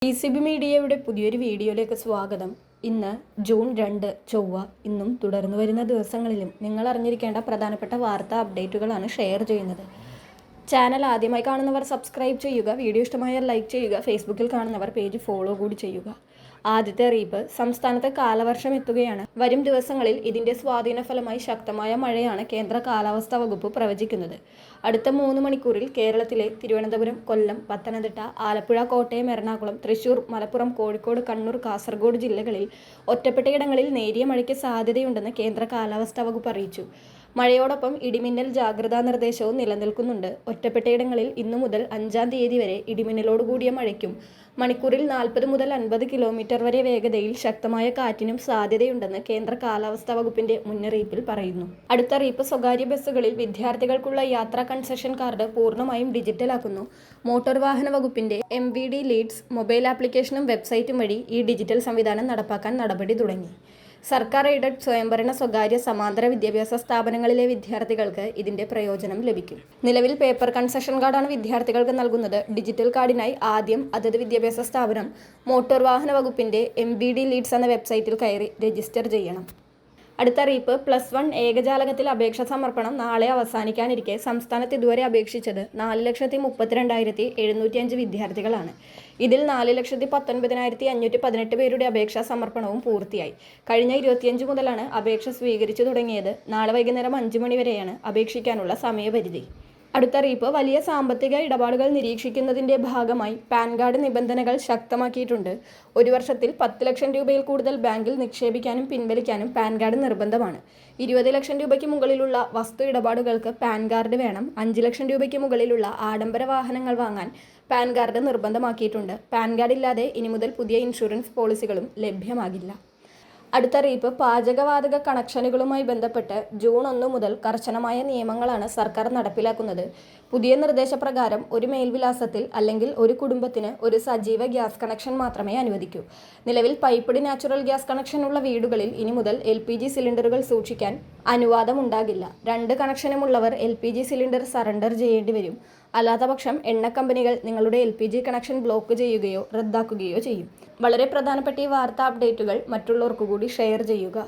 PCB മീഡിയയുടെ പുതിയൊരു വീഡിയോയിലേക്ക് സ്വാഗതം. ഇന്ന് ജൂൺ 2 ചൊവ്വ. ഇന്നും തുടർന്നു വരുന്ന ദിവസങ്ങളിലും നിങ്ങൾ അറിഞ്ഞിരിക്കേണ്ട പ്രധാനപ്പെട്ട വാർത്താ അപ്ഡേറ്റുകളാണ് ഷെയർ ചെയ്യുന്നത്. ചാനൽ ആദ്യമായി കാണുന്നവർ സബ്സ്ക്രൈബ് ചെയ്യുക, വീഡിയോ ഇഷ്ടമായാൽ ലൈക്ക് ചെയ്യുക, ഫേസ്ബുക്കിൽ കാണുന്നവർ പേജ് ഫോളോ കൂടി ചെയ്യുക. ആദ്യത്തെ അറിയിപ്പ്, സംസ്ഥാനത്ത് കാലവർഷം എത്തുകയാണ്. വരും ദിവസങ്ങളിൽ ഇതിന്റെ സ്വാധീന ഫലമായി ശക്തമായ മഴയാണ് കേന്ദ്ര കാലാവസ്ഥാ വകുപ്പ് പ്രവചിക്കുന്നത്. അടുത്ത 3 മണിക്കൂറിൽ കേരളത്തിലെ തിരുവനന്തപുരം, കൊല്ലം, പത്തനംതിട്ട, ആലപ്പുഴ, കോട്ടയം, എറണാകുളം, തൃശൂർ, മലപ്പുറം, കോഴിക്കോട്, കണ്ണൂർ, കാസർഗോഡ് ജില്ലകളിൽ ഒറ്റപ്പെട്ടയിടങ്ങളിൽ നേരിയ മഴയ്ക്ക് സാധ്യതയുണ്ടെന്ന് കേന്ദ്ര കാലാവസ്ഥാ വകുപ്പ് അറിയിച്ചു. മഴയോടൊപ്പം ഇടിമിന്നൽ ജാഗ്രതാ നിർദ്ദേശവും നിലനിൽക്കുന്നുണ്ട്. ഒറ്റപ്പെട്ടയിടങ്ങളിൽ ഇന്നു മുതൽ 5-ാം തീയതി വരെ ഇടിമിന്നലോടുകൂടിയ മഴയ്ക്കും മണിക്കൂറിൽ 40 മുതൽ 50 കിലോമീറ്റർ വരെ വേഗതയിൽ ശക്തമായ കാറ്റിനും സാധ്യതയുണ്ടെന്ന് കേന്ദ്ര കാലാവസ്ഥാ വകുപ്പിന്റെ മുന്നറിയിപ്പിൽ പറയുന്നു. അടുത്ത അറിയിപ്പ്, സ്വകാര്യ ബസ്സുകളിൽ വിദ്യാർത്ഥികൾക്കുള്ള യാത്രാ കൺസെഷൻ കാർഡ് പൂർണ്ണമായും ഡിജിറ്റലാക്കുന്നു. മോട്ടോർ വാഹന വകുപ്പിന്റെ MVD ലീഡ്സ് മൊബൈൽ ആപ്ലിക്കേഷനും വെബ്സൈറ്റും വഴി ഈ ഡിജിറ്റൽ സംവിധാനം നടപ്പാക്കാൻ നടപടി തുടങ്ങി. സർക്കാർ എയ്ഡഡ്, സ്വയംഭരണ, സ്വകാര്യ, സമാന്തര വിദ്യാഭ്യാസ സ്ഥാപനങ്ങളിലെ വിദ്യാർത്ഥികൾക്ക് ഇതിന്റെ പ്രയോജനം ലഭിക്കും. നിലവിൽ പേപ്പർ കൺസെഷൻ കാർഡാണ് വിദ്യാർത്ഥികൾക്ക് നൽകുന്നത്. ഡിജിറ്റൽ കാർഡിനായി ആദ്യം അതത് വിദ്യാഭ്യാസ സ്ഥാപനം മോട്ടോർ വാഹന വകുപ്പിന്റെ MVD ലീഡ്സ് എന്ന വെബ്സൈറ്റിൽ കയറി രജിസ്റ്റർ ചെയ്യണം. അടുത്ത അറിയിപ്പ്, +1 ഏകജാലകത്തിൽ അപേക്ഷ സമർപ്പണം നാളെ അവസാനിക്കാനിരിക്കെ സംസ്ഥാനത്ത് ഇതുവരെ അപേക്ഷിച്ചത് 4,32,705 വിദ്യാർത്ഥികളാണ്. ഇതിൽ 4,19,518 പേരുടെ അപേക്ഷാ സമർപ്പണവും പൂർത്തിയായി. കഴിഞ്ഞ 25 മുതലാണ് അപേക്ഷ സ്വീകരിച്ചു തുടങ്ങിയത്. നാളെ വൈകുന്നേരം 5 മണി വരെയാണ് അപേക്ഷിക്കാനുള്ള സമയപരിധി. അടുത്ത അറിയിപ്പ്, വലിയ സാമ്പത്തിക ഇടപാടുകൾ നിരീക്ഷിക്കുന്നതിന്റെ ഭാഗമായി പാൻ കാർഡ് നിബന്ധനകൾ ശക്തമാക്കിയിട്ടുണ്ട്. ഒരു വർഷത്തിൽ 10 ലക്ഷം രൂപയിൽ കൂടുതൽ ബാങ്കിൽ നിക്ഷേപിക്കാനും പിൻവലിക്കാനും പാൻ കാർഡ് നിർബന്ധമാണ്. 20 ലക്ഷം രൂപയ്ക്ക് മുകളിലുള്ള വസ്തു ഇടപാടുകൾക്ക് പാൻ കാർഡ് വേണം. 5 ലക്ഷം രൂപയ്ക്ക് മുകളിലുള്ള ആഡംബര വാഹനങ്ങൾ വാങ്ങാൻ പാൻ കാർഡ് നിർബന്ധമാക്കിയിട്ടുണ്ട്. പാൻ കാർഡ് ഇല്ലാതെ ഇനി മുതൽ പുതിയ ഇൻഷുറൻസ് പോളിസികളും ലഭ്യമാകില്ല. അടുത്തറിയിപ്പ്, പാചകവാതക കണക്ഷനുകളുമായി ബന്ധപ്പെട്ട് ജൂൺ 1 മുതൽ കർശനമായ നിയമങ്ങളാണ് സർക്കാർ നടപ്പിലാക്കുന്നത്. പുതിയ നിർദ്ദേശപ്രകാരം ഒരു മേൽവിലാസത്തിൽ അല്ലെങ്കിൽ ഒരു കുടുംബത്തിന് ഒരു സജീവ ഗ്യാസ് കണക്ഷൻ മാത്രമേ അനുവദിക്കൂ. നിലവിൽ പൈപ്പ്ഡ് നാച്ചുറൽ ഗ്യാസ് കണക്ഷൻ ഉള്ള വീടുകളിൽ ഇനി മുതൽ LPG സിലിണ്ടറുകൾ സൂക്ഷിക്കാൻ അനുവാദമുണ്ടാകില്ല. 2 കണക്ഷനുമുള്ളവർ LPG സിലിണ്ടർ സറണ്ടർ ചെയ്യേണ്ടി വരും. അല്ലാത്തപക്ഷം എണ്ണ കമ്പനികൾ നിങ്ങളുടെ LPG കണക്ഷൻ ബ്ലോക്ക് ചെയ്യുകയോ റദ്ദാക്കുകയോ ചെയ്യും. വളരെ പ്രധാനപ്പെട്ട ഈ വാർത്താ അപ്ഡേറ്റുകൾ മറ്റുള്ളവർക്ക് കൂടി ഷെയർ ചെയ്യുക.